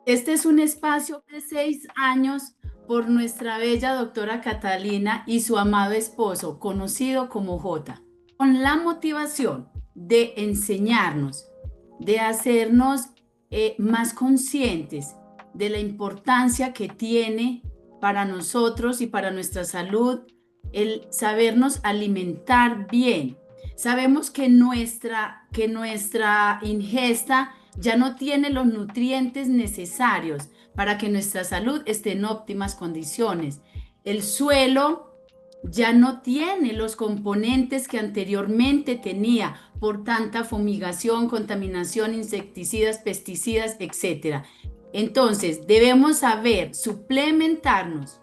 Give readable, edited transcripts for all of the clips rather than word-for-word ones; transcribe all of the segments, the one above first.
Este es un espacio de 6 años por nuestra bella doctora Catalina y su amado esposo, conocido como J, con la motivación de enseñarnos, de hacernos más conscientes de la importancia que tiene para nosotros y para nuestra salud el sabernos alimentar bien. Sabemos que nuestra ingesta ya no tiene los nutrientes necesarios para que nuestra salud esté en óptimas condiciones. El suelo ya no tiene los componentes que anteriormente tenía por tanta fumigación, contaminación, insecticidas, pesticidas, etcétera. Entonces, debemos saber suplementarnos.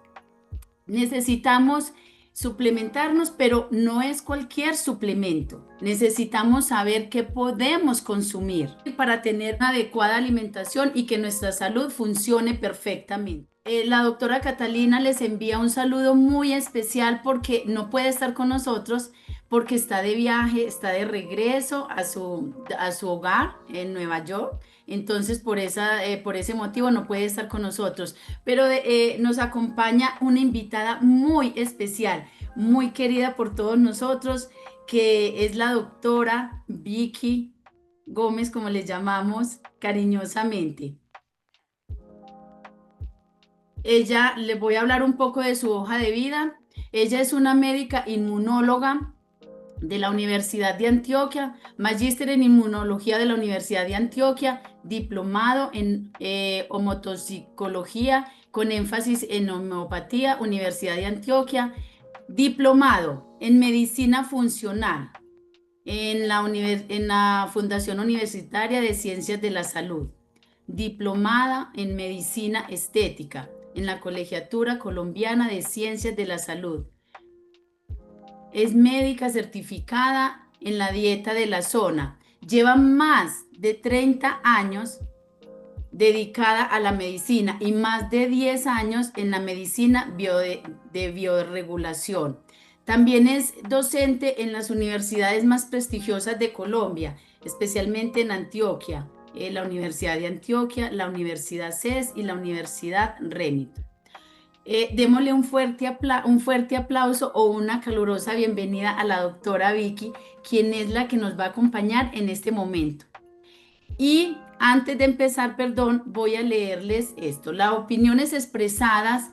Necesitamos suplementarnos, pero no es cualquier suplemento. Necesitamos saber qué podemos consumir para tener una adecuada alimentación y que nuestra salud funcione perfectamente. La doctora Catalina les envía un saludo muy especial porque no puede estar con nosotros porque está de viaje, está de regreso a su hogar en Nueva York. Entonces, por ese motivo no puede estar con nosotros, pero nos acompaña una invitada muy especial, muy querida por todos nosotros, que es la doctora Vicky Gómez, como le llamamos cariñosamente. Ella, le voy a hablar un poco de su hoja de vida. Ella es una médica inmunóloga de la Universidad de Antioquia, magíster en inmunología de la Universidad de Antioquia, diplomado en homotoxicología con énfasis en homeopatía, Universidad de Antioquia, diplomado en medicina funcional en la Fundación Universitaria de Ciencias de la Salud, diplomada en medicina estética en la Colegiatura Colombiana de Ciencias de la Salud. Es médica certificada en la dieta de la zona. Lleva más de 30 años dedicada a la medicina y más de 10 años en la medicina de bioregulación. También es docente en las universidades más prestigiosas de Colombia, especialmente en Antioquia, la Universidad de Antioquia, la Universidad CES y la Universidad RENIT. Démosle un fuerte aplauso o una calurosa bienvenida a la doctora Vicky, quien es la que nos va a acompañar en este momento. Y antes de empezar, perdón, voy a leerles esto. Las opiniones expresadas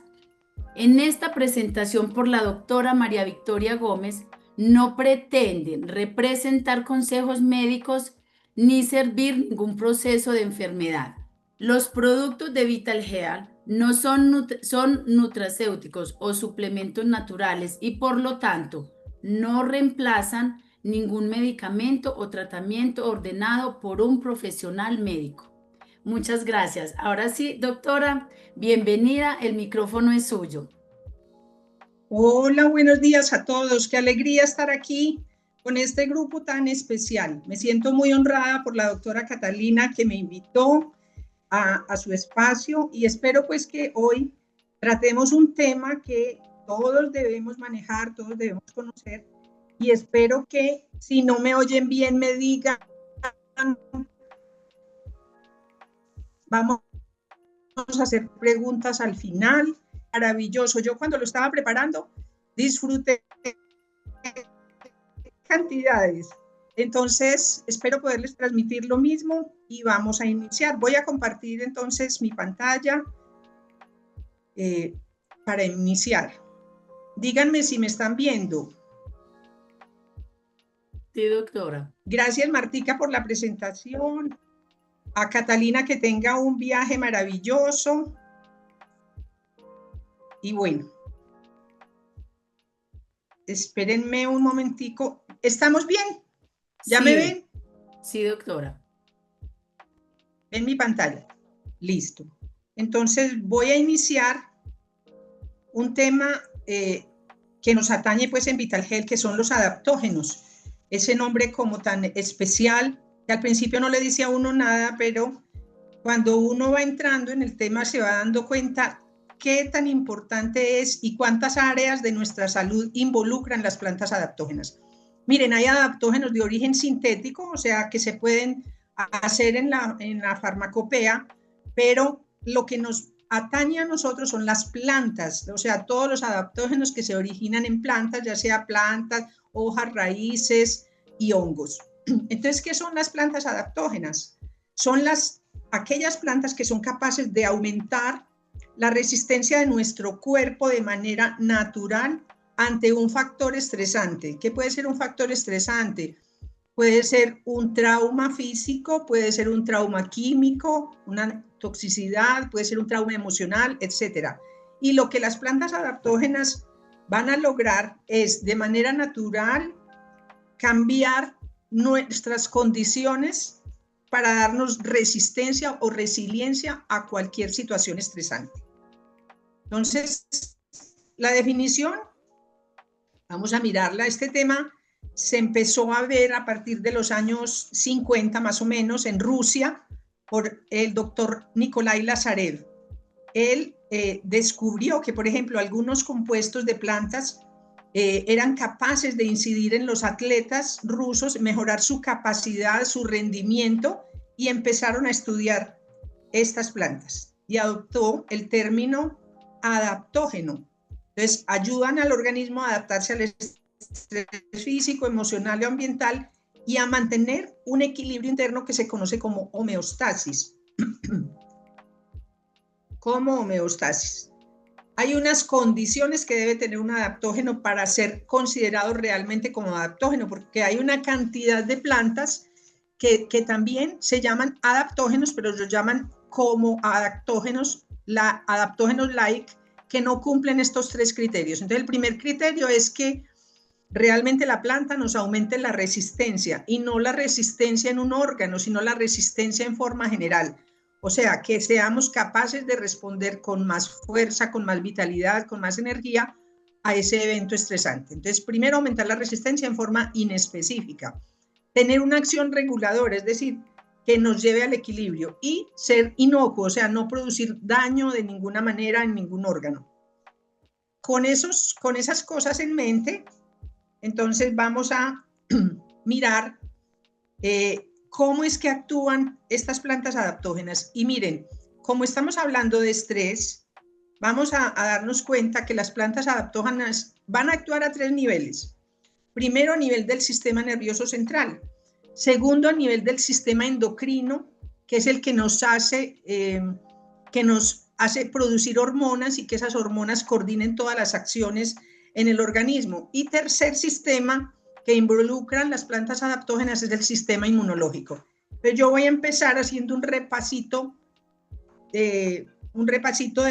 en esta presentación por la doctora María Victoria Gómez no pretenden representar consejos médicos ni servir ningún proceso de enfermedad. Los productos de Vital Health no son nutracéuticos o suplementos naturales y por lo tanto no reemplazan ningún medicamento o tratamiento ordenado por un profesional médico. Muchas gracias. Ahora sí, doctora, bienvenida, el micrófono es suyo. Hola, buenos días a todos. Qué alegría estar aquí con este grupo tan especial. Me siento muy honrada por la doctora Catalina que me invitó a su espacio y espero pues que hoy tratemos un tema que todos debemos manejar, todos debemos conocer y espero que si no me oyen bien me digan, vamos a hacer preguntas al final. Maravilloso. Yo cuando lo estaba preparando disfruté cantidades. Entonces, espero poderles transmitir lo mismo y vamos a iniciar. Voy a compartir entonces mi pantalla para iniciar. Díganme si me están viendo. Sí, doctora. Gracias, Martica, por la presentación. A Catalina que tenga un viaje maravilloso. Y bueno, espérenme un momentico. ¿Estamos bien? ¿Ya Sí, me ven? sí, doctora. ¿Ven mi pantalla? Listo. Entonces voy a iniciar un tema que nos atañe pues en Vital Health, que son los adaptógenos. Ese nombre como tan especial, que al principio no le dice a uno nada, pero cuando uno va entrando en el tema se va dando cuenta qué tan importante es y cuántas áreas de nuestra salud involucran las plantas adaptógenas. Miren, hay adaptógenos de origen sintético, o sea, que se pueden hacer en la farmacopea, pero lo que nos atañe a nosotros son las plantas, o sea, todos los adaptógenos que se originan en plantas, ya sea plantas, hojas, raíces y hongos. Entonces, ¿qué son las plantas adaptógenas? Son aquellas plantas que son capaces de aumentar la resistencia de nuestro cuerpo de manera natural ante un factor estresante. ¿Qué puede ser un factor estresante? Puede ser un trauma físico, puede ser un trauma químico, una toxicidad, puede ser un trauma emocional, etc. Y lo que las plantas adaptógenas van a lograr es, de manera natural, cambiar nuestras condiciones para darnos resistencia o resiliencia a cualquier situación estresante. Entonces, la definición, vamos a mirarla. Este tema se empezó a ver a partir de los años 50 más o menos en Rusia por el doctor Nikolai Lazarev. Él descubrió que, por ejemplo, algunos compuestos de plantas eran capaces de incidir en los atletas rusos, mejorar su capacidad, su rendimiento, y empezaron a estudiar estas plantas y adoptó el término adaptógeno. Entonces, ayudan al organismo a adaptarse al estrés físico, emocional y ambiental y a mantener un equilibrio interno que se conoce como homeostasis. Como homeostasis. Hay unas condiciones que debe tener un adaptógeno para ser considerado realmente como adaptógeno, porque hay una cantidad de plantas que también se llaman adaptógenos, pero los llaman como adaptógenos, adaptógenos like, que no cumplen estos tres criterios. Entonces, el primer criterio es que realmente la planta nos aumente la resistencia, y no la resistencia en un órgano, sino la resistencia en forma general. O sea, que seamos capaces de responder con más fuerza, con más vitalidad, con más energía a ese evento estresante. Entonces, primero, aumentar la resistencia en forma inespecífica. Tener una acción reguladora, es decir, que nos lleve al equilibrio, y ser inocuo, o sea, no producir daño de ninguna manera en ningún órgano. Con esas cosas en mente, entonces vamos a mirar cómo es que actúan estas plantas adaptógenas. Y miren, como estamos hablando de estrés, vamos a darnos cuenta que las plantas adaptógenas van a actuar a tres niveles. Primero, a nivel del sistema nervioso central. Segundo, a nivel del sistema endocrino, que es el que nos hace producir hormonas y que esas hormonas coordinen todas las acciones en el organismo. Y tercer sistema que involucran las plantas adaptógenas es el sistema inmunológico. Pero yo voy a empezar haciendo un repasito de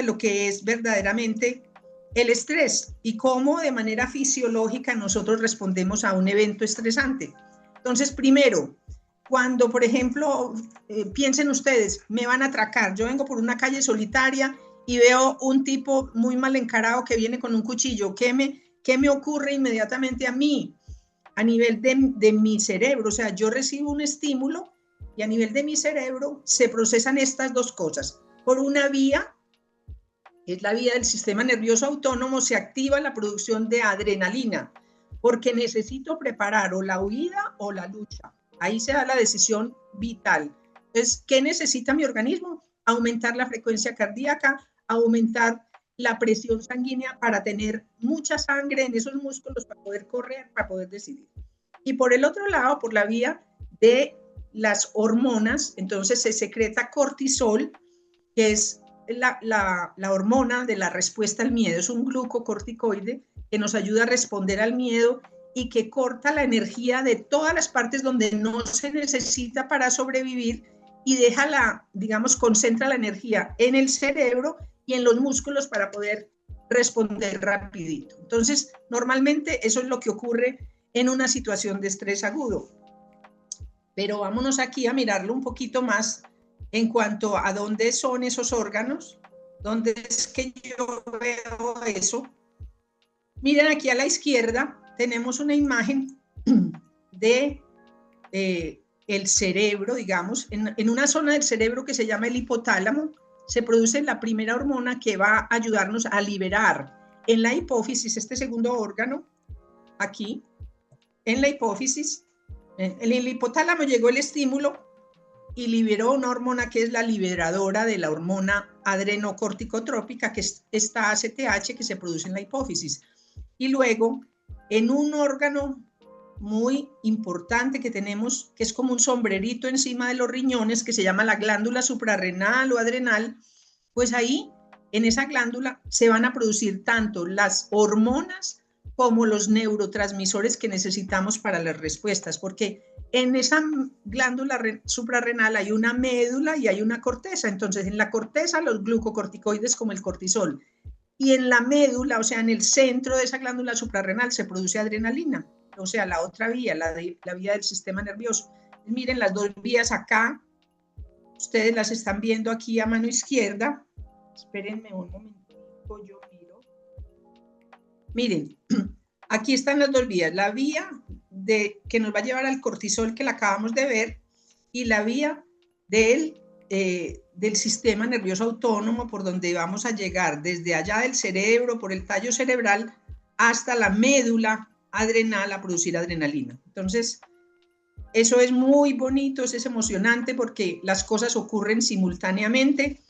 lo que es verdaderamente el estrés y cómo de manera fisiológica nosotros respondemos a un evento estresante. Entonces, primero, cuando, por ejemplo, piensen ustedes, me van a atracar, yo vengo por una calle solitaria y veo un tipo muy mal encarado que viene con un cuchillo, ¿qué me ocurre inmediatamente a mí? A nivel de mi cerebro, o sea, yo recibo un estímulo y a nivel de mi cerebro se procesan estas dos cosas. Por una vía, es la vía del sistema nervioso autónomo, se activa la producción de adrenalina, porque necesito preparar o la huida o la lucha. Ahí se da la decisión vital. Entonces, ¿qué necesita mi organismo? Aumentar la frecuencia cardíaca, aumentar la presión sanguínea para tener mucha sangre en esos músculos para poder correr, para poder decidir. Y por el otro lado, por la vía de las hormonas, entonces se secreta cortisol, que es la hormona de la respuesta al miedo. Es un glucocorticoide que nos ayuda a responder al miedo y que corta la energía de todas las partes donde no se necesita para sobrevivir y concentra la energía en el cerebro y en los músculos para poder responder rapidito. Entonces, normalmente eso es lo que ocurre en una situación de estrés agudo. Pero vámonos aquí a mirarlo un poquito más en cuanto a dónde son esos órganos, dónde es que yo veo eso. Miren, aquí a la izquierda tenemos una imagen de el cerebro, digamos, en una zona del cerebro que se llama el hipotálamo, se produce la primera hormona que va a ayudarnos a liberar en la hipófisis, este segundo órgano, aquí, en la hipófisis, en el hipotálamo llegó el estímulo y liberó una hormona que es la liberadora de la hormona adrenocorticotrópica, que es esta ACTH que se produce en la hipófisis. Y luego, en un órgano muy importante que tenemos, que es como un sombrerito encima de los riñones, que se llama la glándula suprarrenal o adrenal, pues ahí, en esa glándula, se van a producir tanto las hormonas como los neurotransmisores que necesitamos para las respuestas, porque en esa glándula suprarrenal hay una médula y hay una corteza. Entonces, en la corteza los glucocorticoides como el cortisol, y en la médula, o sea, en el centro de esa glándula suprarrenal se produce adrenalina, o sea, la otra vía, la vía del sistema nervioso. Miren las dos vías acá, ustedes las están viendo aquí a mano izquierda. Espérenme un momentico, yo miro. Miren, aquí están las dos vías, la vía que nos va a llevar al cortisol, que la acabamos de ver, y la vía del sistema nervioso autónomo, por donde vamos a llegar desde allá del cerebro, por el tallo cerebral, hasta la médula adrenal a producir adrenalina. Entonces, eso es muy bonito, es emocionante porque las cosas ocurren simultáneamente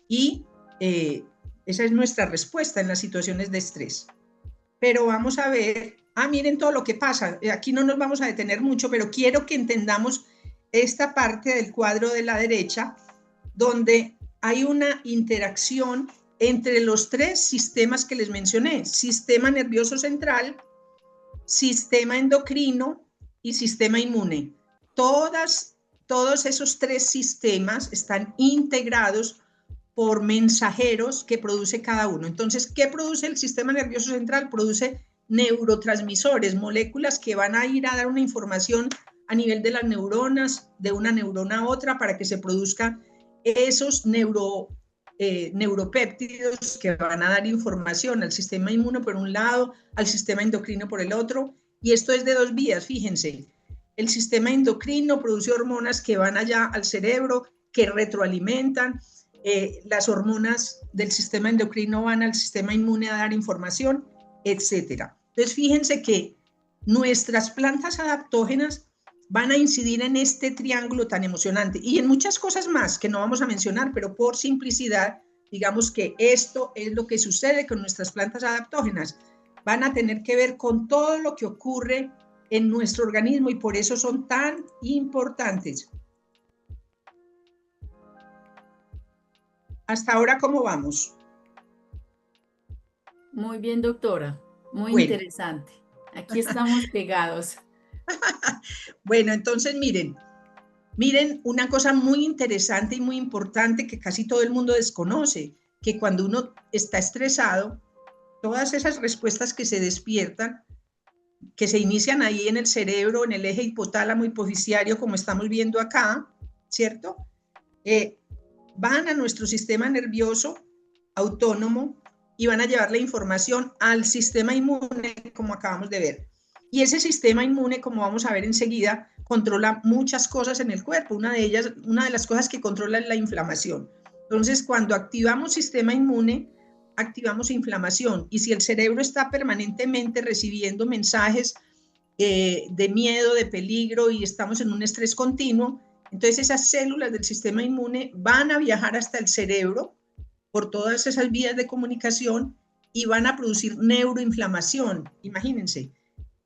y esa es nuestra respuesta en las situaciones de estrés. Pero vamos a ver, miren todo lo que pasa, aquí no nos vamos a detener mucho, pero quiero que entendamos esta parte del cuadro de la derecha, donde hay una interacción entre los tres sistemas que les mencioné: sistema nervioso central, sistema endocrino y sistema inmune. Todos esos tres sistemas están integrados por mensajeros que produce cada uno. Entonces, ¿qué produce el sistema nervioso central? Produce neurotransmisores, moléculas que van a ir a dar una información a nivel de las neuronas, de una neurona a otra, para que se produzcan esos neuropéptidos que van a dar información al sistema inmune por un lado, al sistema endocrino por el otro. Y esto es de dos vías, fíjense. El sistema endocrino produce hormonas que van allá al cerebro, que retroalimentan. Las hormonas del sistema endocrino van al sistema inmune a dar información, etcétera. Entonces, fíjense que nuestras plantas adaptógenas van a incidir en este triángulo tan emocionante y en muchas cosas más que no vamos a mencionar, pero por simplicidad, digamos que esto es lo que sucede con nuestras plantas adaptógenas. Van a tener que ver con todo lo que ocurre en nuestro organismo y por eso son tan importantes. Hasta ahora, ¿cómo vamos? Muy bien, doctora. Muy interesante. Aquí estamos pegados. Bueno, entonces miren una cosa muy interesante y muy importante que casi todo el mundo desconoce, que cuando uno está estresado, todas esas respuestas que se despiertan, que se inician ahí en el cerebro, en el eje hipotálamo hipofisiario, como estamos viendo acá, ¿cierto? Van a nuestro sistema nervioso autónomo y van a llevar la información al sistema inmune, como acabamos de ver. Y ese sistema inmune, como vamos a ver enseguida, controla muchas cosas en el cuerpo. Una de las cosas que controla es la inflamación. Entonces, cuando activamos sistema inmune, activamos inflamación. Y si el cerebro está permanentemente recibiendo mensajes de miedo, de peligro, y estamos en un estrés continuo, entonces esas células del sistema inmune van a viajar hasta el cerebro por todas esas vías de comunicación y van a producir neuroinflamación, imagínense.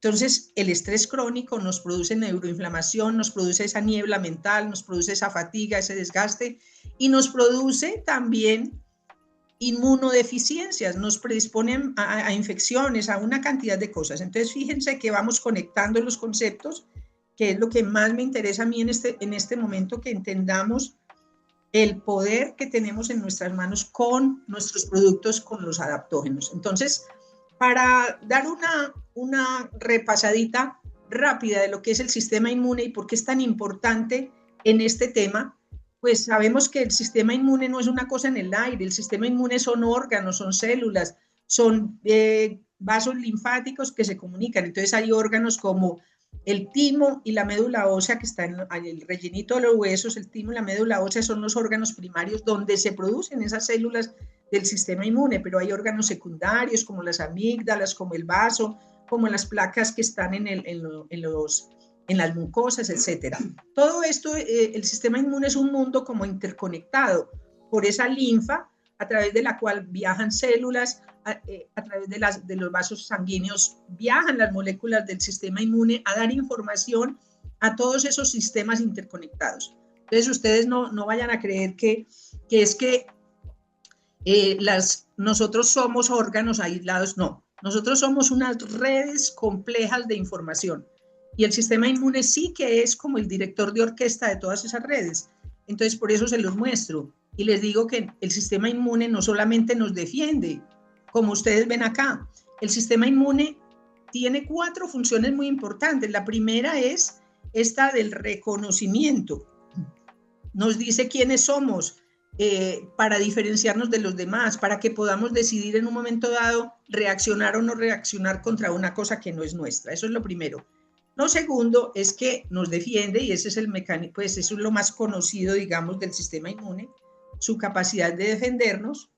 Entonces, el estrés crónico nos produce neuroinflamación, nos produce esa niebla mental, nos produce esa fatiga, ese desgaste, y nos produce también inmunodeficiencias, nos predisponen a infecciones, a una cantidad de cosas. Entonces, fíjense que vamos conectando los conceptos, que es lo que más me interesa a mí en este momento, que entendamos el poder que tenemos en nuestras manos con nuestros productos, con los adaptógenos. Entonces, para dar una repasadita rápida de lo que es el sistema inmune y por qué es tan importante en este tema, pues sabemos que el sistema inmune no es una cosa en el aire, el sistema inmune son órganos, son células, son vasos linfáticos que se comunican. Entonces hay órganos como el timo y la médula ósea, que está en el rellenito de los huesos. El timo y la médula ósea son los órganos primarios donde se producen esas células del sistema inmune, pero hay órganos secundarios como las amígdalas, como el vaso, como las placas que están en en las mucosas, etcétera. Todo esto, el sistema inmune es un mundo como interconectado por esa linfa a través de la cual viajan células, a través de los vasos sanguíneos viajan las moléculas del sistema inmune a dar información a todos esos sistemas interconectados. Entonces ustedes no vayan a creer que es que nosotros somos órganos aislados, no. Nosotros somos unas redes complejas de información y el sistema inmune sí que es como el director de orquesta de todas esas redes. Entonces por eso se los muestro y les digo que el sistema inmune no solamente nos defiende, como ustedes ven acá. El sistema inmune tiene 4 funciones muy importantes. La primera es esta del reconocimiento. Nos dice quiénes somos, para diferenciarnos de los demás, para que podamos decidir en un momento dado reaccionar o no reaccionar contra una cosa que no es nuestra. Eso es lo primero. Lo segundo es que nos defiende, y ese es el mecanismo, pues eso es lo más conocido, digamos, del sistema inmune, su capacidad de defendernos.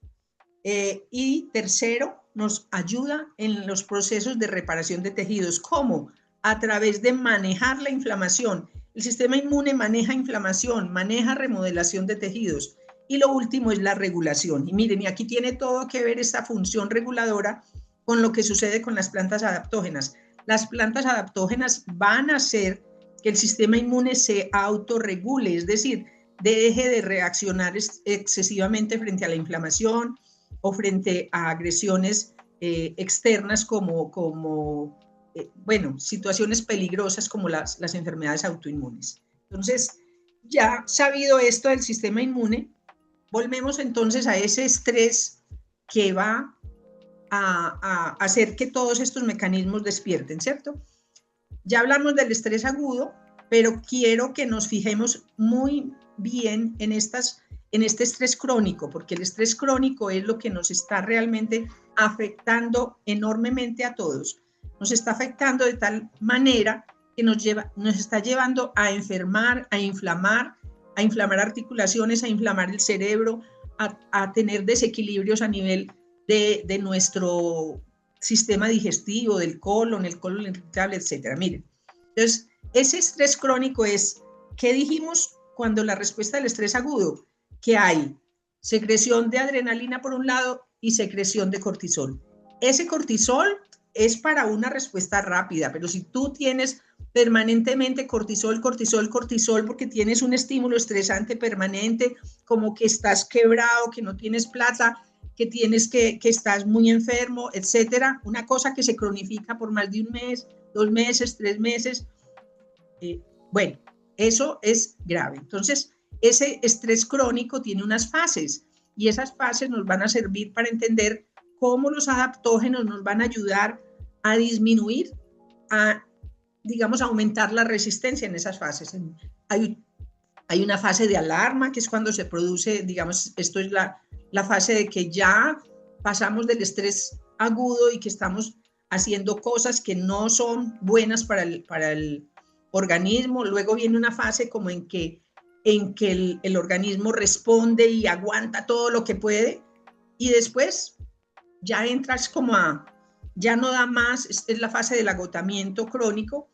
Y tercero, nos ayuda en los procesos de reparación de tejidos. ¿Cómo? A través de manejar la inflamación. El sistema inmune maneja inflamación, maneja remodelación de tejidos. Y lo último es la regulación. Y miren, y aquí tiene todo que ver esta función reguladora con lo que sucede con las plantas adaptógenas. Las plantas adaptógenas van a hacer que el sistema inmune se autorregule, es decir, deje de reaccionar excesivamente frente a la inflamación o frente a agresiones externas como situaciones peligrosas como las enfermedades autoinmunes. Entonces, ya sabido esto del sistema inmune, volvemos entonces a ese estrés que va a hacer que todos estos mecanismos despierten, ¿cierto? Ya hablamos del estrés agudo, pero quiero que nos fijemos muy bien en este estrés crónico, porque el estrés crónico es lo que nos está realmente afectando enormemente a todos. Nos está afectando de tal manera que nos está llevando a enfermar, a inflamar articulaciones, a inflamar el cerebro, a tener desequilibrios a nivel de nuestro sistema digestivo, del colon, el colon irritable, etcétera. Miren, entonces, ese estrés crónico es, ¿qué dijimos cuando la respuesta del estrés agudo? Que hay secreción de adrenalina por un lado y secreción de cortisol. Ese cortisol es para una respuesta rápida, pero si tú tienes permanentemente cortisol, porque tienes un estímulo estresante permanente, como que estás quebrado, que no tienes plata, que tienes que estás muy enfermo, etcétera, una cosa que se cronifica por más de un mes, 2 meses, 3 meses, bueno, eso es grave. Entonces, ese estrés crónico tiene unas fases y esas fases nos van a servir para entender cómo los adaptógenos nos van a ayudar a disminuir, digamos, aumentar la resistencia en esas fases. Hay una fase de alarma, que es cuando se produce, digamos, esto es la fase de que ya pasamos del estrés agudo y que estamos haciendo cosas que no son buenas para el organismo. Luego viene una fase como en que el organismo responde y aguanta todo lo que puede, y después ya entras como ya no da más, es la fase del agotamiento crónico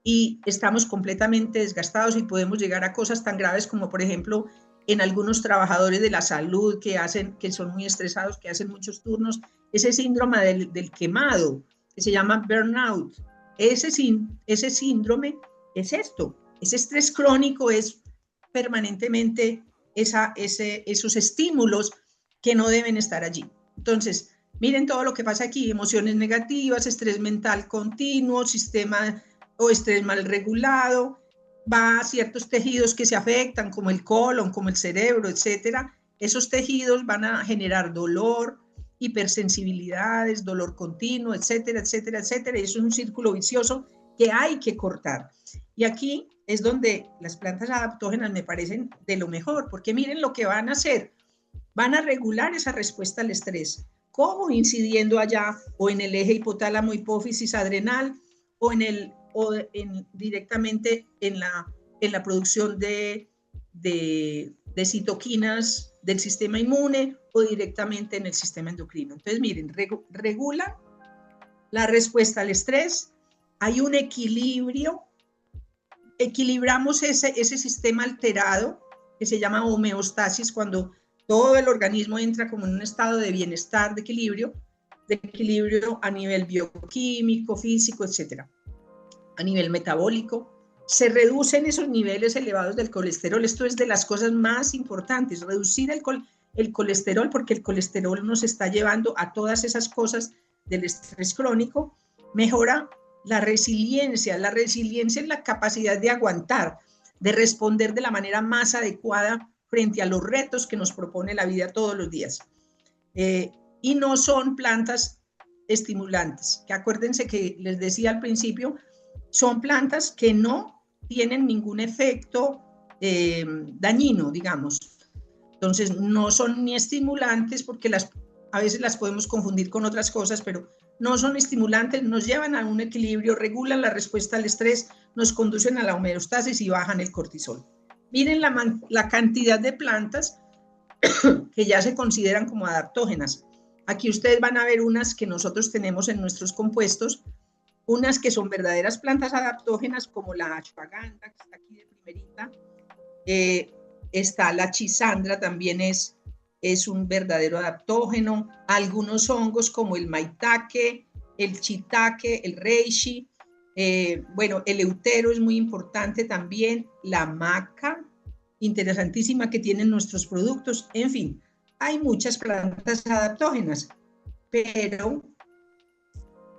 y estamos completamente desgastados y podemos llegar a cosas tan graves como, por ejemplo, en algunos trabajadores de la salud que son muy estresados, que hacen muchos turnos, ese síndrome del quemado, que se llama burnout. Ese síndrome es esto, ese estrés crónico es permanentemente esos estímulos que no deben estar allí. Entonces, miren todo lo que pasa aquí: emociones negativas, estrés mental continuo, sistema o estrés mal regulado, va a ciertos tejidos que se afectan, como el colon, como el cerebro, etcétera. Esos tejidos van a generar dolor, hipersensibilidades, dolor continuo, etcétera, etcétera, etcétera. Y eso es un círculo vicioso que hay que cortar. Y aquí es donde las plantas adaptógenas me parecen de lo mejor, porque miren lo que van a hacer. Van a regular esa respuesta al estrés. ¿Cómo? Incidiendo allá o en el eje hipotálamo hipófisis adrenal o directamente en la producción de citoquinas del sistema inmune o directamente en el sistema endocrino. Entonces, miren, regula la respuesta al estrés, hay un equilibrio equilibramos ese sistema alterado que se llama homeostasis, cuando todo el organismo entra como en un estado de bienestar, de equilibrio a nivel bioquímico, físico, etcétera. A nivel metabólico, se reducen esos niveles elevados del colesterol. Esto es de las cosas más importantes, reducir el colesterol, porque el colesterol nos está llevando a todas esas cosas del estrés crónico. Mejora la resiliencia. La resiliencia es la capacidad de aguantar, de responder de la manera más adecuada frente a los retos que nos propone la vida todos los días. Y no son plantas estimulantes, que acuérdense que les decía al principio, son plantas que no tienen ningún efecto dañino, digamos. Entonces, no son ni estimulantes, porque a veces las podemos confundir con otras cosas, pero no son estimulantes, nos llevan a un equilibrio, regulan la respuesta al estrés, nos conducen a la homeostasis y bajan el cortisol. Miren la cantidad de plantas que ya se consideran como adaptógenas. Aquí ustedes van a ver unas que nosotros tenemos en nuestros compuestos, unas que son verdaderas plantas adaptógenas, como la ashwagandha, que está aquí de primerita. Está la chisandra, también es un verdadero adaptógeno. Algunos hongos como el maitake, el shiitake, el reishi. Bueno, el eutero es muy importante también. La maca, interesantísima, que tienen nuestros productos. En fin, hay muchas plantas adaptógenas, pero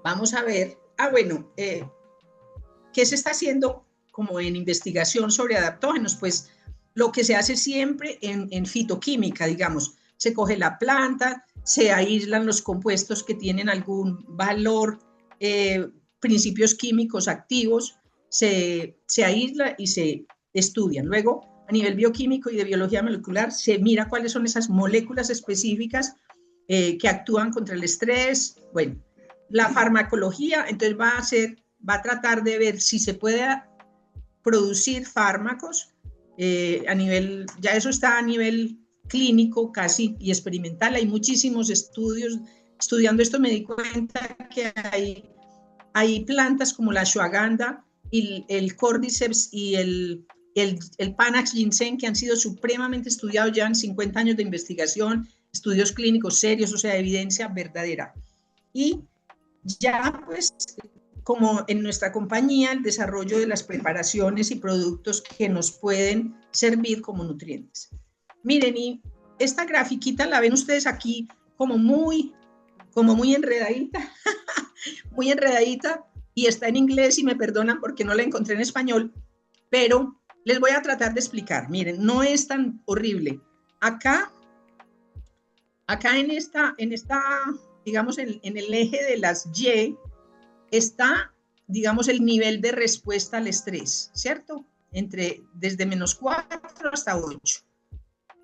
vamos a ver. Bueno, ¿qué se está haciendo como en investigación sobre adaptógenos? Pues lo que se hace siempre en fitoquímica, digamos, se coge la planta, se aíslan los compuestos que tienen algún valor, principios químicos activos, se aísla y se estudian. Luego, a nivel bioquímico y de biología molecular, se mira cuáles son esas moléculas específicas que actúan contra el estrés. Bueno, la farmacología, entonces va a tratar de ver si se puede producir fármacos a nivel, ya eso está a nivel clínico casi y experimental. Hay muchísimos estudios. Estudiando esto me di cuenta que hay plantas como la ashwagandha y el cordyceps y el Panax ginseng, que han sido supremamente estudiados, llevan 50 años de investigación, estudios clínicos serios, o sea, evidencia verdadera. Y ya pues, como en nuestra compañía, el desarrollo de las preparaciones y productos que nos pueden servir como nutrientes. Miren, y esta grafiquita la ven ustedes aquí como muy enredadita, muy enredadita, y está en inglés y me perdonan porque no la encontré en español, pero les voy a tratar de explicar. Miren, no es tan horrible. Acá en esta digamos, en el eje de las Y, está, digamos, el nivel de respuesta al estrés, ¿cierto? Desde -4 hasta 8.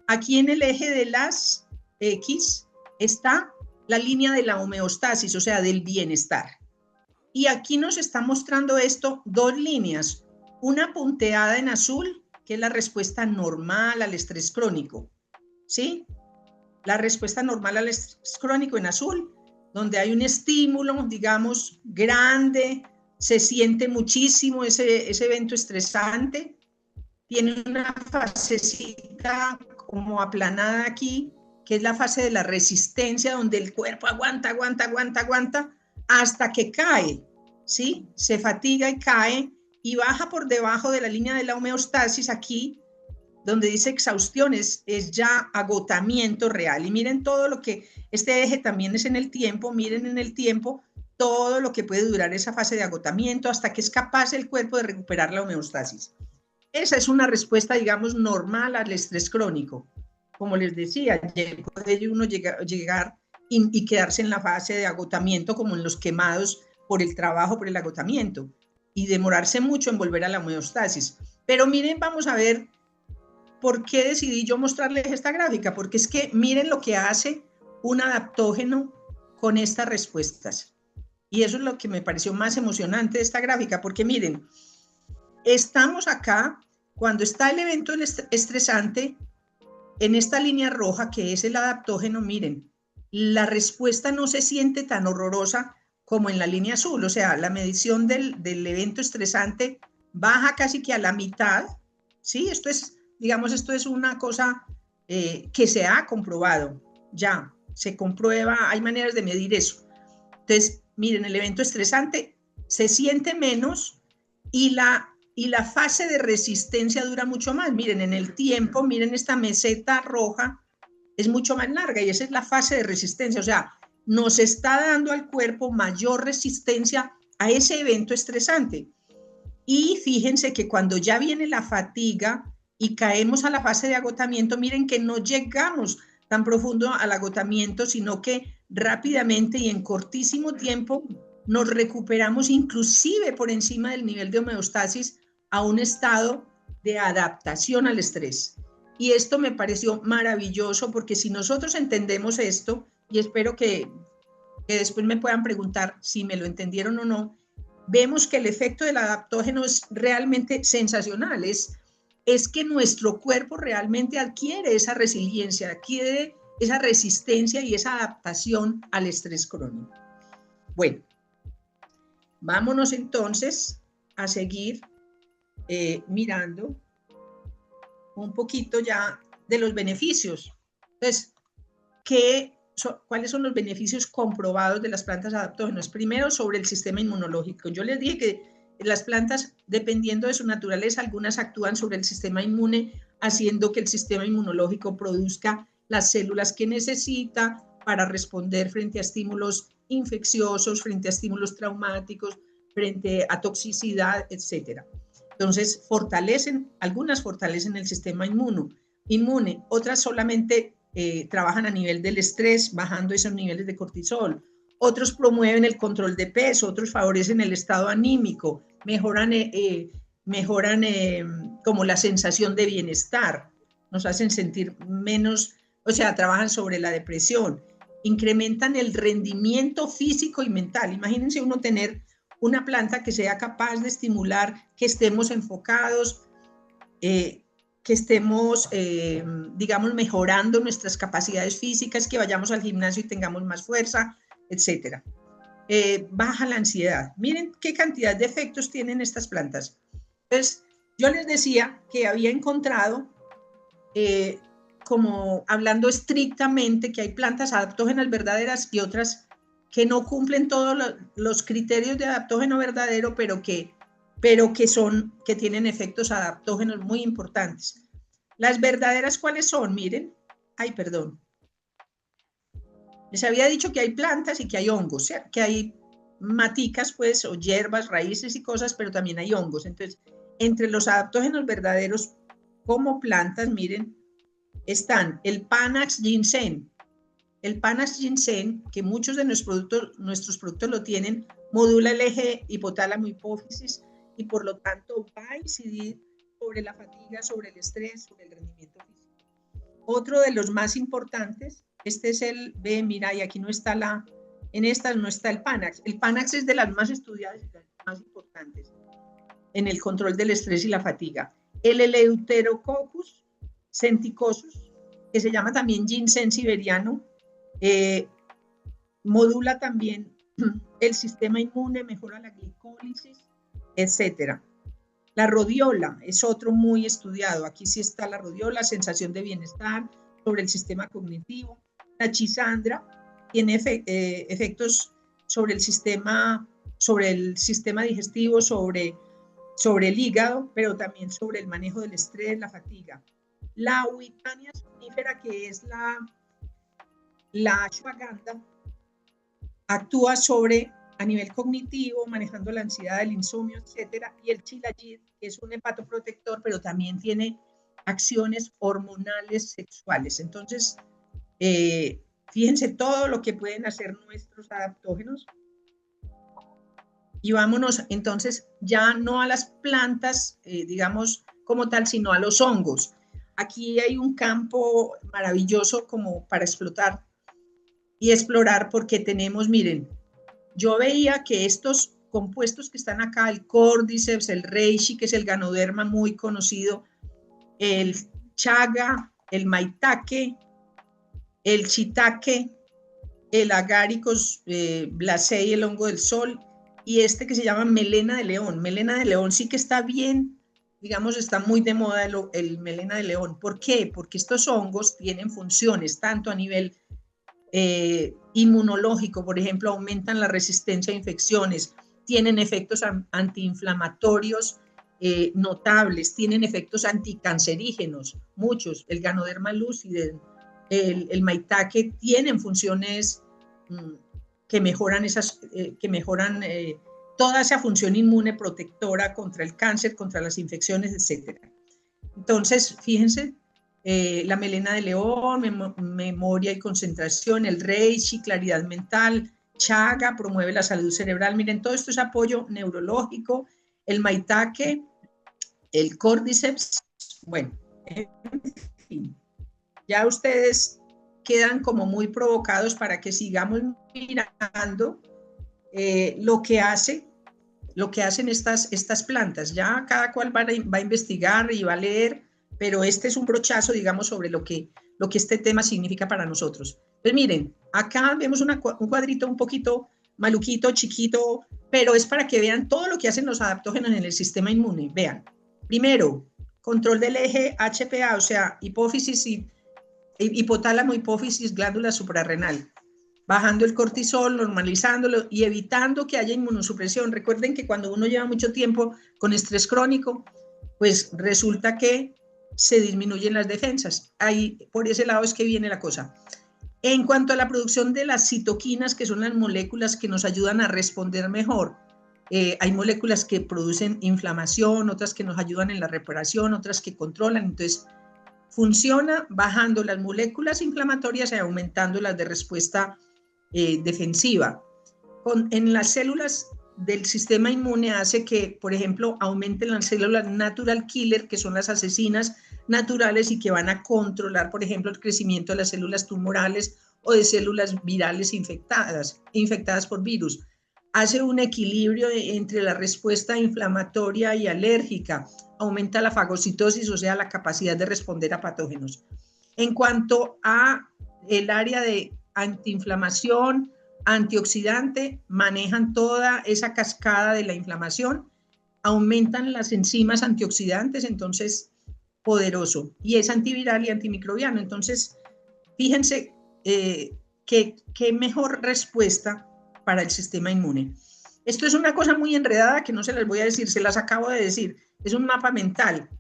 Aquí en el eje de las X está la línea de la homeostasis, o sea, del bienestar. Y aquí nos está mostrando esto, dos líneas, una punteada en azul, que es la respuesta normal al estrés crónico, ¿sí? La respuesta normal al estrés crónico en azul, donde hay un estímulo, digamos, grande, se siente muchísimo ese evento estresante, tiene una fasecita como aplanada aquí, que es la fase de la resistencia, donde el cuerpo aguanta, hasta que cae, ¿sí? Se fatiga y cae y baja por debajo de la línea de la homeostasis aquí, donde dice exhaustión, es ya agotamiento real. Y miren todo lo que, este eje también es en el tiempo, miren en el tiempo todo lo que puede durar esa fase de agotamiento hasta que es capaz el cuerpo de recuperar la homeostasis. Esa es una respuesta, digamos, normal al estrés crónico. Como les decía, puede uno llegar y quedarse en la fase de agotamiento, como en los quemados por el trabajo, por el agotamiento, y demorarse mucho en volver a la homeostasis. Pero miren, vamos a ver por qué decidí yo mostrarles esta gráfica, porque es que miren lo que hace un adaptógeno con estas respuestas. Y eso es lo que me pareció más emocionante de esta gráfica, porque miren, estamos acá, cuando está el evento estresante, en esta línea roja que es el adaptógeno, miren, la respuesta no se siente tan horrorosa como en la línea azul, o sea, la medición del evento estresante baja casi que a la mitad, ¿sí? Esto es, digamos, esto es una cosa que se ha comprobado, ya, se comprueba, hay maneras de medir eso. Entonces, miren, el evento estresante se siente menos y la fase de resistencia dura mucho más. Miren, en el tiempo, miren esta meseta roja, es mucho más larga y esa es la fase de resistencia. O sea, nos está dando al cuerpo mayor resistencia a ese evento estresante. Y fíjense que cuando ya viene la fatiga y caemos a la fase de agotamiento, miren que no llegamos tan profundo al agotamiento, sino que rápidamente y en cortísimo tiempo nos recuperamos inclusive por encima del nivel de homeostasis a un estado de adaptación al estrés. Y esto me pareció maravilloso porque si nosotros entendemos esto, y espero que después me puedan preguntar si me lo entendieron o no, vemos que el efecto del adaptógeno es realmente sensacional, es que nuestro cuerpo realmente adquiere esa resiliencia, adquiere esa resistencia y esa adaptación al estrés crónico. Bueno, vámonos entonces a seguir mirando un poquito ya de los beneficios. Entonces, ¿cuáles son los beneficios comprobados de las plantas adaptógenas? Primero, sobre el sistema inmunológico. Yo les dije que las plantas, dependiendo de su naturaleza, algunas actúan sobre el sistema inmune, haciendo que el sistema inmunológico produzca las células que necesita para responder frente a estímulos infecciosos, frente a estímulos traumáticos, frente a toxicidad, etc. Entonces, algunas fortalecen el sistema inmune, otras solamente trabajan a nivel del estrés, bajando esos niveles de cortisol. Otros promueven el control de peso, otros favorecen el estado anímico, mejoran como la sensación de bienestar, nos hacen sentir menos, o sea, trabajan sobre la depresión, incrementan el rendimiento físico y mental. Imagínense uno tener una planta que sea capaz de estimular que estemos enfocados, que estemos, digamos, mejorando nuestras capacidades físicas, que vayamos al gimnasio y tengamos más fuerza, etc. Baja la ansiedad. Miren qué cantidad de efectos tienen estas plantas. Entonces, yo les decía que había encontrado, como hablando estrictamente, que hay plantas adaptógenas verdaderas y otras que no cumplen todos los criterios de adaptógeno verdadero, pero que tienen efectos adaptógenos muy importantes. Las verdaderas, ¿cuáles son? Miren, perdón. Les había dicho que hay plantas y que hay hongos, ¿cierto? Que hay maticas, pues, o hierbas, raíces y cosas, pero también hay hongos. Entonces, entre los adaptógenos verdaderos como plantas, miren, están el Panax ginseng. El Panax ginseng, que muchos de nuestros productos lo tienen, modula el eje hipotálamo-hipófisis y por lo tanto va a incidir sobre la fatiga, sobre el estrés, sobre el rendimiento físico. Otro de los más importantes, este es mira, y aquí no está en estas no está el Panax. El Panax es de las más estudiadas y de las más importantes en el control del estrés y la fatiga. El Eleutherococcus senticosus, que se llama también ginseng siberiano, modula también el sistema inmune, mejora la glicólisis, etc. La rodiola es otro muy estudiado. Aquí sí está la rodiola, sensación de bienestar, sobre el sistema cognitivo. La chisandra tiene efectos sobre el sistema digestivo, sobre el hígado, pero también sobre el manejo del estrés, la fatiga. La Witania somnífera, que es la ashwagandha, actúa a nivel cognitivo, manejando la ansiedad, el insomnio, etcétera. Y el Shilajit, que es un hepatoprotector, pero también tiene acciones hormonales sexuales. Entonces, fíjense todo lo que pueden hacer nuestros adaptógenos. Y vámonos entonces ya no a las plantas, digamos, como tal, sino a los hongos. Aquí hay un campo maravilloso como para explotar y explorar, porque tenemos, miren, yo veía que estos compuestos que están acá, el Cordyceps, el Reishi, que es el Ganoderma muy conocido, el Chaga, el Maitake, el Shiitake, el Agaricus blacei, el hongo del sol, y este que se llama melena de león. Melena de león sí que está bien, digamos, está muy de moda el melena de león. ¿Por qué? Porque estos hongos tienen funciones tanto a nivel inmunológico, por ejemplo, aumentan la resistencia a infecciones, tienen efectos antiinflamatorios notables, tienen efectos anticancerígenos, muchos, el Ganoderma lucide, el maitake, tienen funciones que mejoran, toda esa función inmune protectora contra el cáncer, contra las infecciones, etc. Entonces, fíjense, la melena de león, memoria y concentración, el reishi, claridad mental, chaga, promueve la salud cerebral. Miren, todo esto es apoyo neurológico, el maitake, el cordyceps, bueno, en fin, ya ustedes quedan como muy provocados para que sigamos mirando lo que hacen estas plantas. Ya cada cual va a investigar y va a leer, pero este es un brochazo, digamos, sobre lo que este tema significa para nosotros. Pues miren, acá vemos un cuadrito un poquito maluquito, chiquito, pero es para que vean todo lo que hacen los adaptógenos en el sistema inmune. Vean, primero, control del eje HPA, o sea, hipófisis y hipotálamo, hipófisis, glándula suprarrenal, bajando el cortisol, normalizándolo y evitando que haya inmunosupresión. Recuerden que cuando uno lleva mucho tiempo con estrés crónico, pues resulta que se disminuyen las defensas. Ahí, por ese lado es que viene la cosa. En cuanto a la producción de las citoquinas, que son las moléculas que nos ayudan a responder mejor, hay moléculas que producen inflamación, otras que nos ayudan en la reparación, otras que controlan. Entonces, funciona bajando las moléculas inflamatorias y aumentando las de respuesta defensiva. En las células del sistema inmune hace que, por ejemplo, aumenten las células natural killer, que son las asesinas naturales y que van a controlar, por ejemplo, el crecimiento de las células tumorales o de células virales infectadas por virus. Hace un equilibrio entre la respuesta inflamatoria y alérgica, aumenta la fagocitosis, o sea, la capacidad de responder a patógenos. En cuanto a el área de antiinflamación, antioxidante, manejan toda esa cascada de la inflamación, aumentan las enzimas antioxidantes, entonces poderoso, y es antiviral y antimicrobiano. Entonces, fíjense qué mejor respuesta para el sistema inmune. Esto es una cosa muy enredada que no se las voy a decir, se las acabo de decir. Es un mapa mental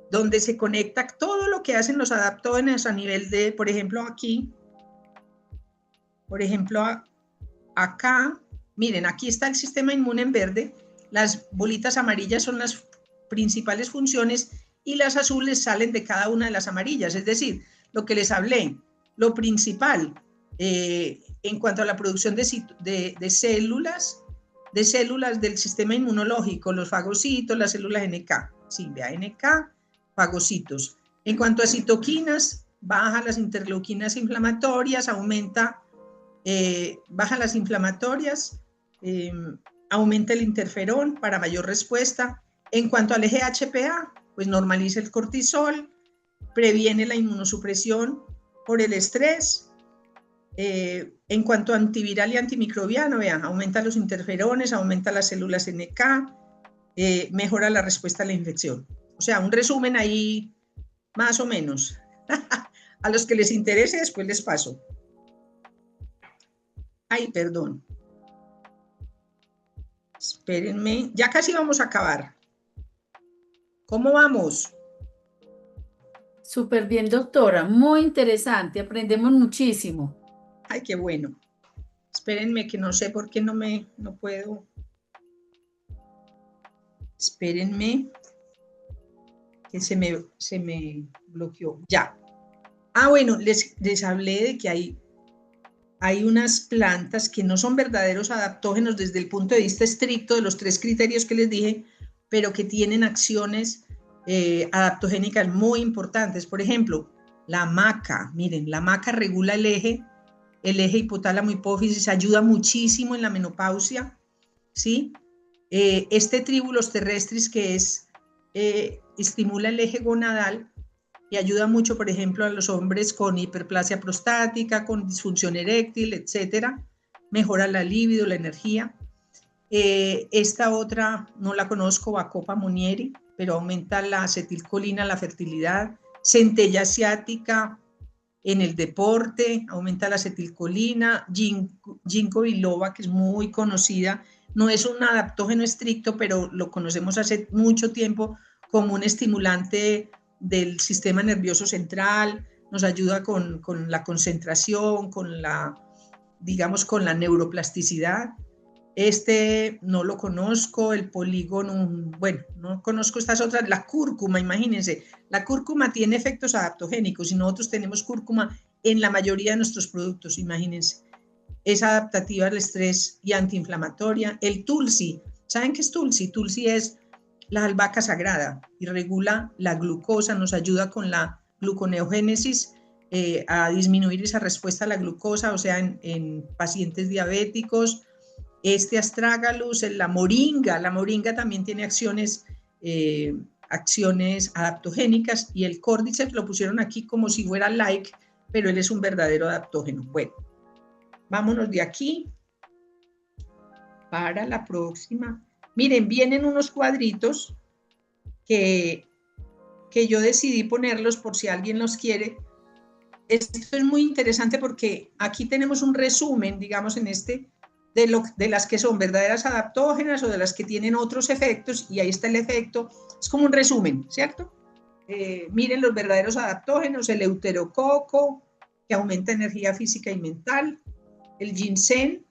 donde se conecta todo lo que hacen los adaptógenos a nivel de, por ejemplo, aquí, por ejemplo, acá, miren, aquí está el sistema inmune en verde, las bolitas amarillas son las principales funciones y las azules salen de cada una de las amarillas, es decir, lo que les hablé, lo principal en cuanto a la producción de células del sistema inmunológico, los fagocitos, las células NK, sí, vea, NK, fagocitos. En cuanto a citoquinas, baja las interleuquinas inflamatorias, baja las inflamatorias, aumenta el interferón para mayor respuesta. En cuanto al eje HPA, pues normaliza el cortisol, previene la inmunosupresión por el estrés. En cuanto a antiviral y antimicrobiano, vean, aumenta los interferones, aumenta las células NK, mejora la respuesta a la infección. O sea, un resumen ahí más o menos. A los que les interese, después les paso. Ay, perdón. Espérenme, ya casi vamos a acabar. ¿Cómo vamos? Súper bien, doctora. Muy interesante. Aprendemos muchísimo. Ay, qué bueno. Espérenme que no sé por qué no puedo. Espérenme que se me bloqueó. Ya. Bueno, les hablé de que hay unas plantas que no son verdaderos adaptógenos desde el punto de vista estricto de los 3 criterios que les dije, pero que tienen acciones adaptogénicas muy importantes. Por ejemplo, la maca. Miren, la maca regula el eje hipotálamo hipófisis, ayuda muchísimo en la menopausia, ¿sí? Este Tribulus terrestris, que estimula el eje gonadal y ayuda mucho, por ejemplo, a los hombres con hiperplasia prostática, con disfunción eréctil, etcétera. Mejora la libido, la energía. Esta otra no la conozco, Bacopa monieri, pero aumenta la acetilcolina, la fertilidad. Centella asiática en el deporte, aumenta la acetilcolina. Ginkgo biloba, que es muy conocida, no es un adaptógeno estricto, pero lo conocemos hace mucho tiempo como un estimulante del sistema nervioso central, nos ayuda con la concentración, digamos, con la neuroplasticidad. Este no lo conozco, el polígono, bueno, no conozco estas otras. La cúrcuma, imagínense, la cúrcuma tiene efectos adaptogénicos y nosotros tenemos cúrcuma en la mayoría de nuestros productos, imagínense. Es adaptativa al estrés y antiinflamatoria. El tulsi, ¿saben qué es tulsi? Tulsi es la albahaca sagrada y regula la glucosa, nos ayuda con la gluconeogénesis, a disminuir esa respuesta a la glucosa, o sea, en pacientes diabéticos. Astragalus, la moringa también tiene acciones adaptogénicas, y el Cordyceps lo pusieron aquí como si fuera like, pero él es un verdadero adaptógeno. Bueno, vámonos de aquí para la próxima. Miren, vienen unos cuadritos que yo decidí ponerlos por si alguien los quiere. Esto es muy interesante porque aquí tenemos un resumen, digamos, de las que son verdaderas adaptógenas o de las que tienen otros efectos, y ahí está el efecto. Es como un resumen, ¿cierto? Miren los verdaderos adaptógenos: el euterococo, que aumenta energía física y mental; el ginseng,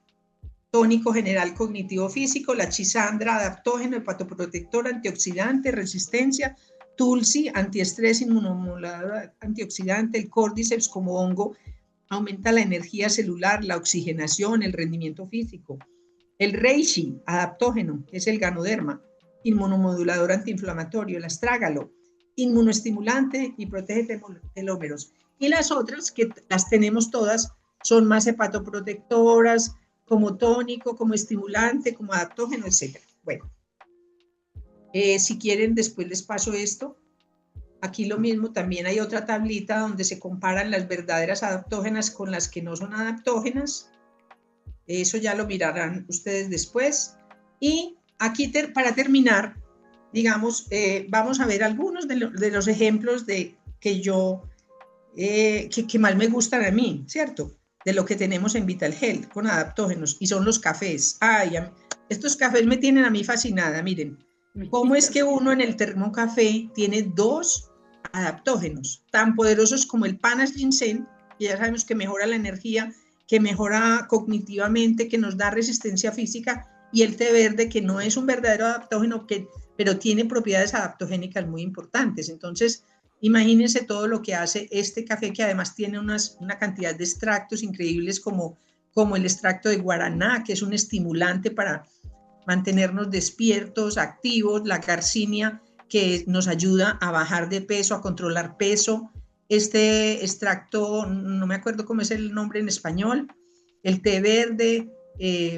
tónico general cognitivo físico; la chisandra, adaptógeno, hepatoprotector, antioxidante, resistencia; tulsi, antiestrés, inmunomodulador, antioxidante; el cordyceps como hongo, aumenta la energía celular, la oxigenación, el rendimiento físico; el reishi, adaptógeno, es el ganoderma, inmunomodulador, antiinflamatorio; el astrágalo, inmunoestimulante y protege telómeros. Y las otras, que las tenemos todas, son más hepatoprotectoras, como tónico, como estimulante, como adaptógeno, etc. Bueno, si quieren después les paso esto. Aquí lo mismo, también hay otra tablita donde se comparan las verdaderas adaptógenas con las que no son adaptógenas. Eso ya lo mirarán ustedes después. Y aquí, para terminar, digamos, vamos a ver algunos de los ejemplos que más me gustan a mí, ¿cierto? De lo que tenemos en Vital Health con adaptógenos, y son los cafés. Ay, estos cafés me tienen a mí fascinada. Miren, cómo es que uno en el termocafé tiene dos adaptógenos tan poderosos como el Panache Ginseng, que ya sabemos que mejora la energía, que mejora cognitivamente, que nos da resistencia física, y el té verde, que no es un verdadero adaptógeno, pero tiene propiedades adaptogénicas muy importantes. Entonces, imagínense todo lo que hace este café, que además tiene una cantidad de extractos increíbles, como el extracto de guaraná, que es un estimulante para mantenernos despiertos, activos; la garcinia, que nos ayuda a bajar de peso, a controlar peso; este extracto, no me acuerdo cómo es el nombre en español; el té verde,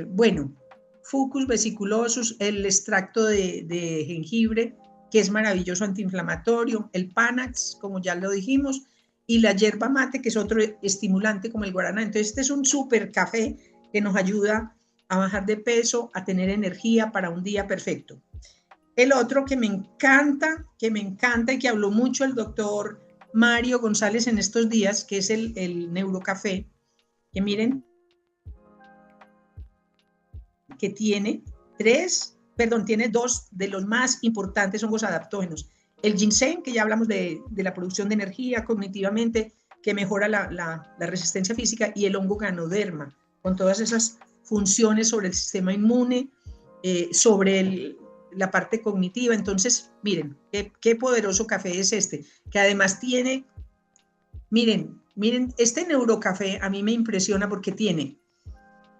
bueno, Fucus vesiculosus, el extracto de jengibre, que es maravilloso antiinflamatorio; el Panax, como ya lo dijimos, y la yerba mate, que es otro estimulante como el guaraná. Entonces, este es un súper café que nos ayuda a bajar de peso, a tener energía para un día perfecto. El otro que me encanta y que habló mucho el doctor Mario González en estos días, que es el neurocafé, que miren, que tiene dos de los más importantes hongos adaptógenos: el ginseng, que ya hablamos de la producción de energía cognitivamente, que mejora la resistencia física; y el hongo ganoderma, con todas esas funciones sobre el sistema inmune, sobre la parte cognitiva. Entonces, miren, qué poderoso café es este, que además tiene, miren, este neurocafé a mí me impresiona porque tiene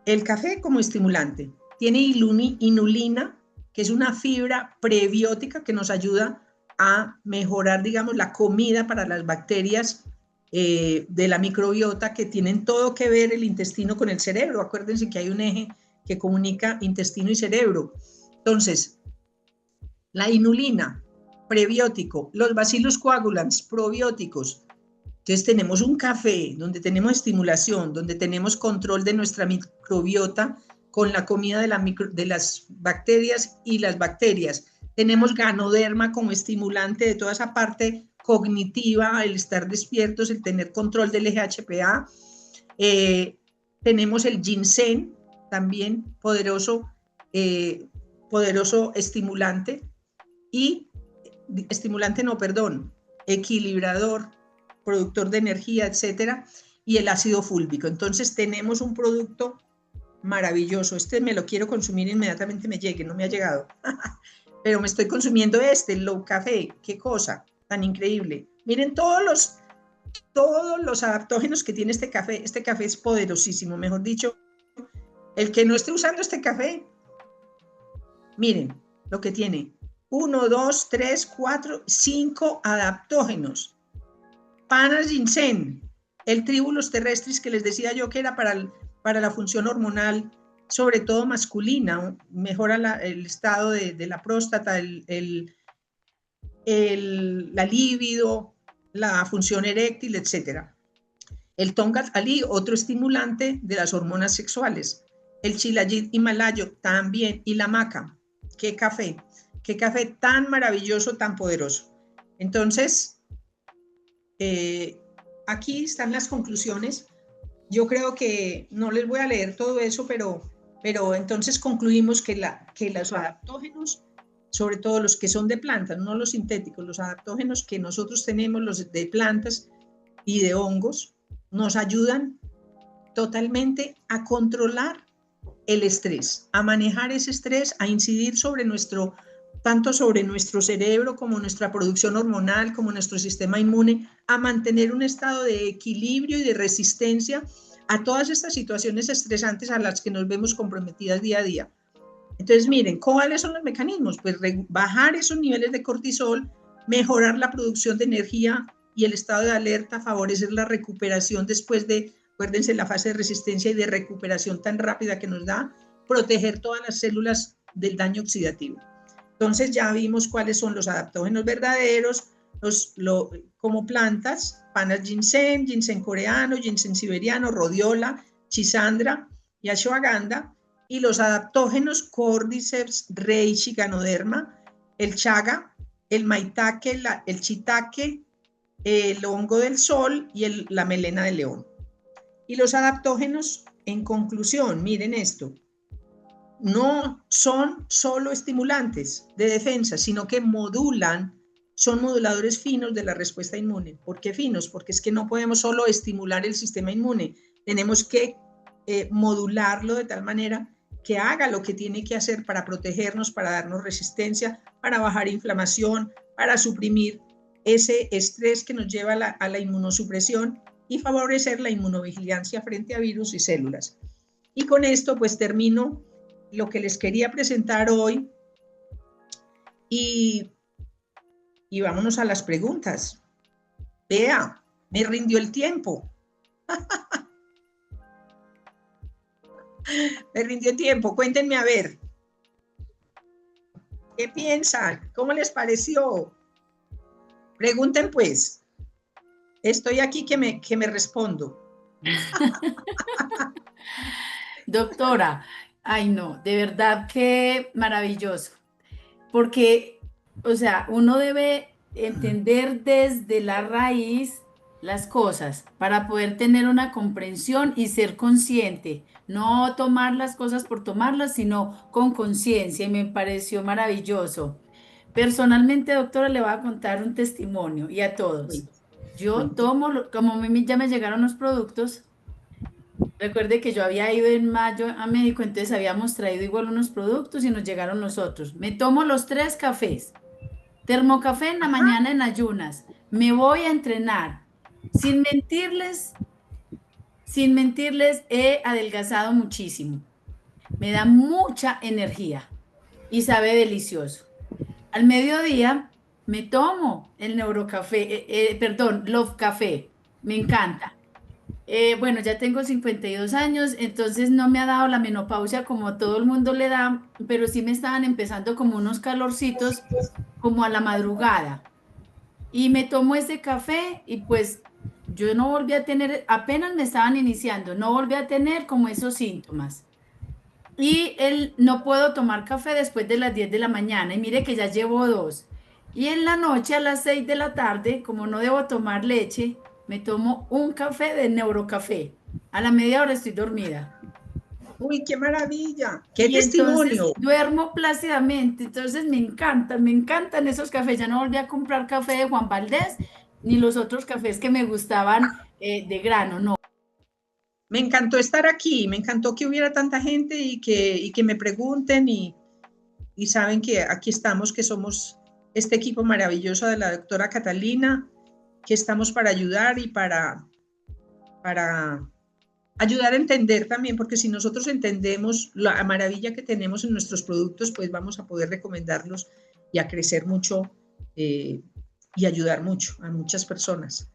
el café como estimulante, tiene inulina, que es una fibra prebiótica que nos ayuda a mejorar, digamos, la comida para las bacterias de la microbiota, que tienen todo que ver el intestino con el cerebro. Acuérdense que hay un eje que comunica intestino y cerebro. Entonces, la inulina, prebiótico; los bacillus coagulans, probióticos. Entonces tenemos un café donde tenemos estimulación, donde tenemos control de nuestra microbiota, con la comida de las bacterias y las bacterias. Tenemos Ganoderma como estimulante de toda esa parte cognitiva, el estar despiertos, el tener control del eje HPA. Tenemos el ginseng, también poderoso estimulante, equilibrador, productor de energía, etcétera, y el ácido fúlvico. Entonces tenemos un producto maravilloso. Este me lo quiero consumir inmediatamente me llegue, no me ha llegado. Pero me estoy consumiendo el low café. Qué cosa tan increíble. Miren todos los adaptógenos que tiene este café. Este café es poderosísimo. Mejor dicho, el que no esté usando este café, miren lo que tiene. 1, 2, 3, 4, 5 adaptógenos. Panas ginseng, el tribulus terrestris que les decía yo que era para la función hormonal, sobre todo masculina, mejora el estado de la próstata, la libido, la función eréctil, etc. El tongat ali, otro estimulante de las hormonas sexuales. El chilayit himalayo también, y la maca. Qué café tan maravilloso, tan poderoso. Entonces, aquí están las conclusiones. Yo creo que no les voy a leer todo eso, pero entonces concluimos que los adaptógenos, sobre todo los que son de plantas, no los sintéticos, los adaptógenos que nosotros tenemos, los de plantas y de hongos, nos ayudan totalmente a controlar el estrés, a manejar ese estrés, a incidir tanto sobre nuestro cerebro como nuestra producción hormonal, como nuestro sistema inmune, a mantener un estado de equilibrio y de resistencia a todas estas situaciones estresantes a las que nos vemos comprometidas día a día. Entonces, miren, ¿cuáles son los mecanismos? Pues bajar esos niveles de cortisol, mejorar la producción de energía y el estado de alerta, favorecer la recuperación después de, acuérdense, la fase de resistencia y de recuperación tan rápida que nos da, proteger todas las células del daño oxidativo. Entonces ya vimos cuáles son los adaptógenos verdaderos, como plantas, panas ginseng, ginseng coreano, ginseng siberiano, rhodiola, chisandra y ashwagandha, y los adaptógenos cordyceps, reishi, ganoderma, el chaga, el maitake, el shiitake, el hongo del sol y la melena de león. Y los adaptógenos, en conclusión, miren esto, no son solo estimulantes de defensa, sino que son moduladores finos de la respuesta inmune. ¿Por qué finos? Porque es que no podemos solo estimular el sistema inmune, tenemos que modularlo de tal manera que haga lo que tiene que hacer para protegernos, para darnos resistencia, para bajar inflamación, para suprimir ese estrés que nos lleva a la inmunosupresión y favorecer la inmunovigilancia frente a virus y células. Y con esto pues termino lo que les quería presentar hoy y vámonos a las preguntas. Vea, me rindió el tiempo. Me rindió tiempo. Cuéntenme a ver. ¿Qué piensan? ¿Cómo les pareció? Pregunten pues. Estoy aquí que me respondo. Doctora, ay no, de verdad que maravilloso. Porque, o sea, uno debe entender desde la raíz las cosas para poder tener una comprensión y ser consciente, no tomar las cosas por tomarlas, sino con conciencia, y me pareció maravilloso. Personalmente, doctora, le voy a contar un testimonio y a todos. Yo tomo, como a mí ya me llegaron los productos, recuerde que yo había ido en mayo a México, entonces habíamos traído igual unos productos y nos llegaron los otros. Me tomo los 3 cafés, termocafé en la mañana en ayunas, me voy a entrenar. Sin mentirles, he adelgazado muchísimo. Me da mucha energía y sabe delicioso. Al mediodía me tomo el neurocafé, Love Café, me encanta. Bueno, ya tengo 52 años, entonces no me ha dado la menopausia como todo el mundo le da, pero sí me estaban empezando como unos calorcitos como a la madrugada. Y me tomo ese café y pues yo no volví a tener, apenas me estaban iniciando, no volví a tener como esos síntomas. Y no puedo tomar café después de las 10 de la mañana. Y mire que ya llevo dos. Y en la noche a las 6 de la tarde, como no debo tomar leche, me tomo un café de Neurocafé. A la media hora estoy dormida. Uy, qué maravilla, qué Y entonces testimonio. duermo plácidamente. Entonces me encantan esos cafés. Ya no volví a comprar café de Juan Valdés, ni los otros cafés que me gustaban de grano, no. Me encantó estar aquí, me encantó que hubiera tanta gente y que me pregunten y saben que aquí estamos, que somos este equipo maravilloso de la doctora Catalina, que estamos para ayudar y para ayudar a entender también, porque si nosotros entendemos la maravilla que tenemos en nuestros productos, pues vamos a poder recomendarlos y a crecer mucho y ayudar mucho a muchas personas.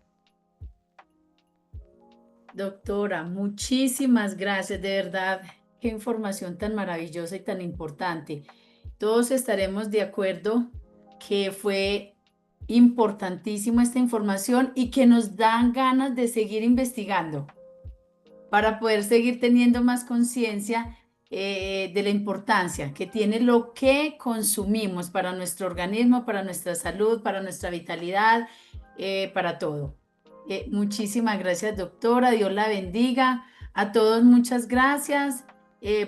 Doctora, muchísimas gracias, de verdad. Qué información tan maravillosa y tan importante. Todos estaremos de acuerdo que fue importantísima esta información y que nos dan ganas de seguir investigando para poder seguir teniendo más conciencia de la importancia que tiene lo que consumimos para nuestro organismo, para nuestra salud, para nuestra vitalidad, para todo. Muchísimas gracias, doctora. Dios la bendiga. A todos muchas gracias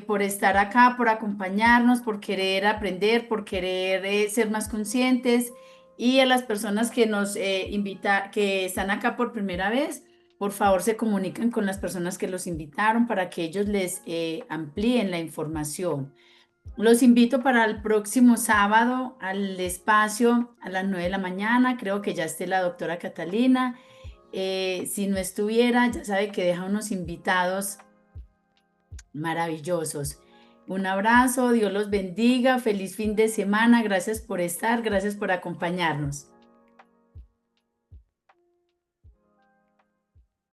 por estar acá, por acompañarnos, por querer aprender, por querer ser más conscientes. Y a las personas que nos que están acá por primera vez, por favor se comunican con las personas que los invitaron para que ellos les amplíen la información. Los invito para el próximo sábado al espacio a las 9 de la mañana. Creo que ya esté la doctora Catalina. Si no estuviera, ya sabe que deja unos invitados maravillosos. Un abrazo, Dios los bendiga, feliz fin de semana, gracias por estar, gracias por acompañarnos.